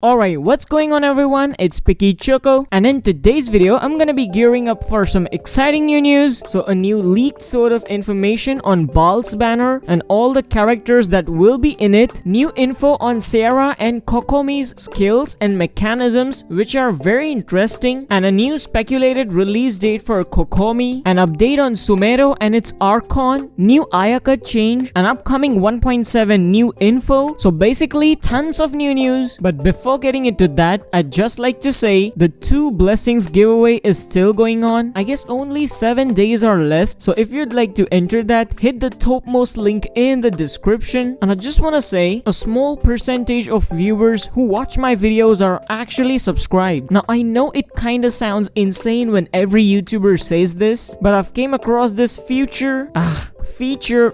Alright, what's going on everyone? It's Picky Choco, and in today's video, I'm gonna be gearing up for some exciting new news. So a new leaked sort of information on Baal's Banner and all the characters that will be in it, new info on Sera and Kokomi's skills and mechanisms which are very interesting, and a new speculated release date for Kokomi, an update on Sumeru and its ARCHON, new Ayaka Change, an upcoming 1.7 new info. So basically tons of new news, but before getting into that, I'd just like to say the 2 blessings giveaway is still going on. I guess only 7 days are left, so if you'd like to enter that, hit the topmost link in the description. And I just want to say, a small percentage of viewers who watch my videos are actually subscribed. Now I know it kinda sounds insane when every YouTuber says this, but I've came across this feature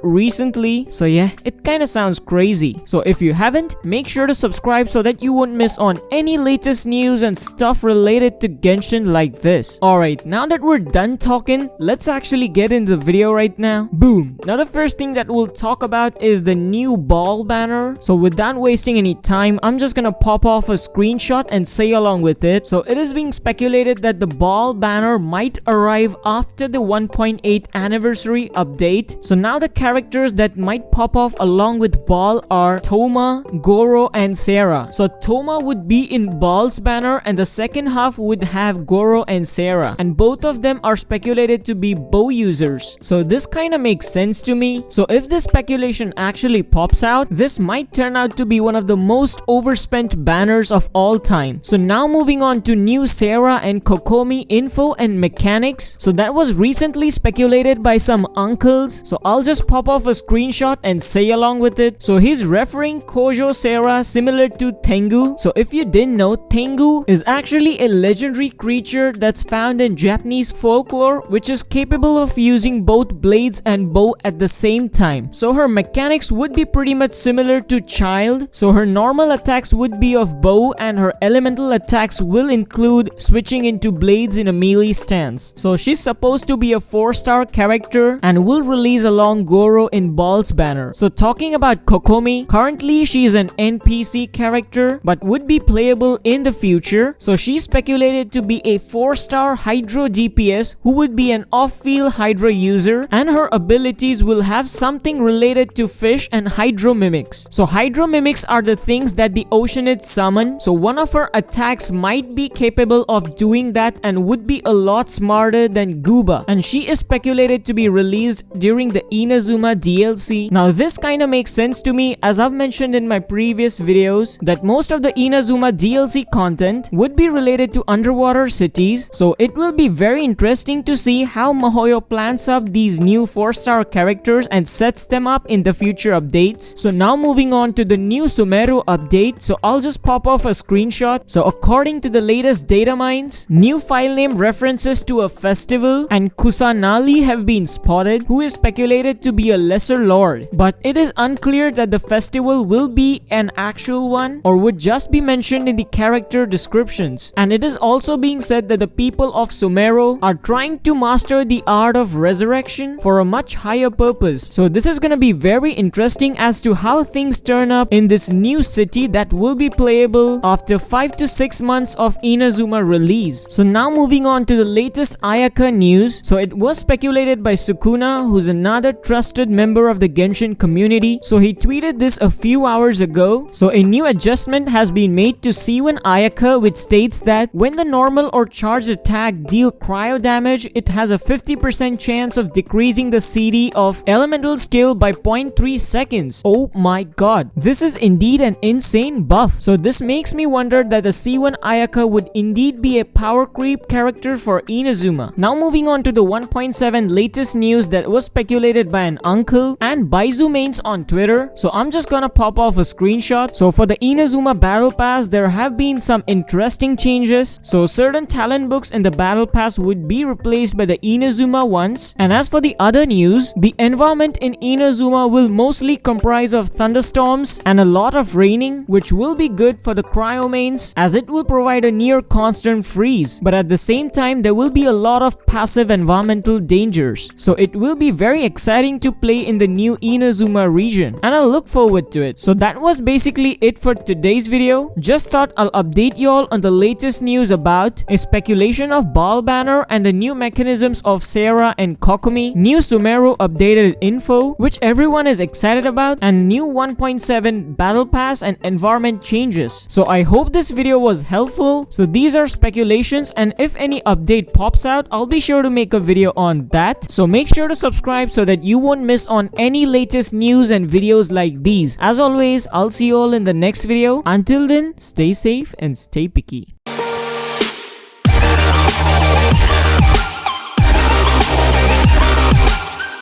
recently, so yeah, it kinda sounds crazy. So if you haven't, make sure to subscribe so that you won't miss on any latest news and stuff related to Genshin like this. Alright, now that we're done talking, let's actually get into the video right now. Boom! Now the first thing that we'll talk about is the new Baal Banner. So without wasting any time, I'm just gonna pop off a screenshot and say along with it. So it is being speculated that the Baal Banner might arrive after the 1.8 anniversary update. So now the characters that might pop off along with Baal are Thoma, Goro, and Sera. So Thoma would be in Baal's Banner and the second half would have Goro and Sera, and both of them are speculated to be bow users. So this kinda makes sense to me. So if this speculation actually pops out, this might turn out to be one of the most overspent banners of all time. So now moving on to new Sera and Kokomi info and mechanics. So that was recently speculated by some uncles. So I'll just pop off a screenshot and say along with it. So he's referring Kojo Sera similar to Tengu. So if you didn't know, Tengu is actually a legendary creature that's found in Japanese folklore, which is capable of using both blades and bow at the same time. So her mechanics would be pretty much similar to Child. So her normal attacks would be of bow and her elemental attacks will include switching into blades in a melee stance. So she's supposed to be a 4-star character and will release along Goro in Baal's Banner. So talking about Kokomi, currently she's an NPC character but would be playable in the future. So she's speculated to be a 4-star Hydro DPS who would be an off-field Hydra user, and her abilities will have something related to fish and Hydro Mimics. So Hydro Mimics are the things that the Oceanids summon. So one of her attacks might be capable of doing that and would be a lot smarter than Gooba, and she is speculated to be released during the Inazuma DLC. Now this kinda makes sense to me, as I've mentioned in my previous videos that most of the Inazuma DLC content would be related to underwater cities. So it will be very interesting to see how Mihoyo plans up these new 4-star characters and sets them up in the future updates. So now moving on to the new Sumeru update. So I'll just pop off a screenshot. So according to the latest data mines, new file name references to a festival and Kusanali have been spotted, who is speculated to be a lesser lord, but it is unclear that the festival will be an actual one or would just be mentioned in the character descriptions. And it is also being said that the people of Sumeru are trying to master the art of resurrection for a much higher purpose. So this is gonna be very interesting as to how things turn up in this new city that will be playable after 5 to 6 months of Inazuma release. So now moving on to the latest Ayaka news. So it was speculated by Sukuna, who's another trusted member of the Genshin community. So he tweeted this a few hours ago. So a new adjustment has been made to C1 Ayaka, which states that when the normal or charged attack deal cryo damage, it has a 50% chance of decreasing the CD of elemental skill by 0.3 seconds. Oh my god, this is indeed an insane buff. So this makes me wonder that the C1 Ayaka would indeed be a power creep character for Inazuma. Now moving on to the 1.7 latest news that was speculated by an uncle and Baizu mains on Twitter. So I'm just gonna pop off a screenshot. So for the Inazuma Battle Pass, there have been some interesting changes. So certain talent books in the Battle Pass would be replaced by the Inazuma ones. And as for the other news, the environment in Inazuma will mostly comprise of thunderstorms and a lot of raining, which will be good for the cryo mains as it will provide a near constant freeze. But at the same time, there will be a lot of passive environmental dangers. So it will be very very exciting to play in the new Inazuma region, and I look forward to it. So that was basically it for today's video. Just thought I'll update y'all on the latest news about a speculation of Baal Banner and the new mechanisms of Sera and Kokomi, new Sumeru updated info which everyone is excited about, and new 1.7 battle pass and environment changes. So I hope this video was helpful. So these are speculations, and if any update pops out, I'll be sure to make a video on that. So make sure to subscribe so that you won't miss on any latest news and videos like these. As always, I'll see you all in the next video. Until then, stay safe and stay picky.